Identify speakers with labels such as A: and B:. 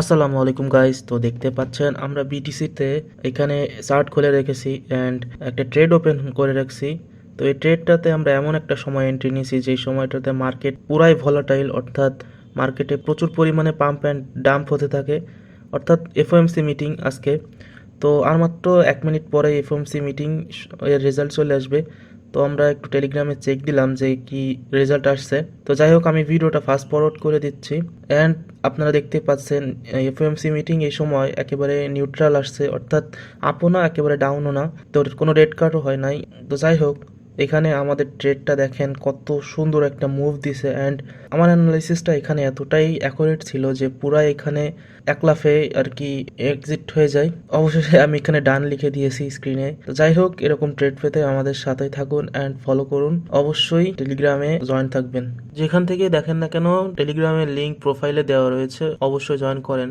A: আসসালামু আলাইকুম গাইস। তো দেখতে পাচ্ছেন আমরা বিটিসিতে এখানে চার্ট খুলে রেখেছি অ্যান্ড একটা ট্রেড ওপেন করে রাখছি। তো এই ট্রেডটাতে আমরা এমন একটা সময় এন্ট্রি নিয়েছি যেই সময়টাতে মার্কেট পুরাই ভলাটাইল, অর্থাৎ মার্কেটে প্রচুর পরিমাণে পাম্প অ্যান্ড ডাম্প হতে থাকে, অর্থাৎ এফওএমসি মিটিং আজকে। তো আর মাত্র 1 মিনিট পরে এফওএমসি মিটিং এর রেজাল্ট চলে আসবে। তো আমরা একটু টেলিগ্রামে চেক দিলাম যে কি রেজাল্ট আসছে। তো যাই হোক, আমি ভিডিওটা ফাস্ট ফরওয়ার্ড করে দিচ্ছি অ্যান্ড আপনারা দেখতে পাচ্ছেন এফওএমসি মিটিং এই সময় একেবারে নিউট্রাল আসছে, অর্থাৎ আপও না একেবারে ডাউনও না। তো কোনো রেড কার্ডও হয় নাই। তো যাই হোক, এখানে আমাদের ট্রেডটা দেখেন কত সুন্দর একটা মুভ দিছে অ্যান্ড আমার অ্যানালাইসিসটা এখানে এতটাই অ্যাকুরেট ছিল যে পুরা এখানে এক লাফে আর কি এক্সিট হয়ে যায়। অবশেষে আমি এখানে ডান লিখে দিয়েছি স্ক্রিনে। তো যাই হোক, এরকম ট্রেড পেতে আমাদের সাথেই থাকুন অ্যান্ড ফলো করুন। অবশ্যই টেলিগ্রামে জয়েন থাকবেন। যেখান থেকে দেখেন না কেন টেলিগ্রামের লিংক প্রোফাইলে দেওয়া রয়েছে, অবশ্যই জয়েন করেন।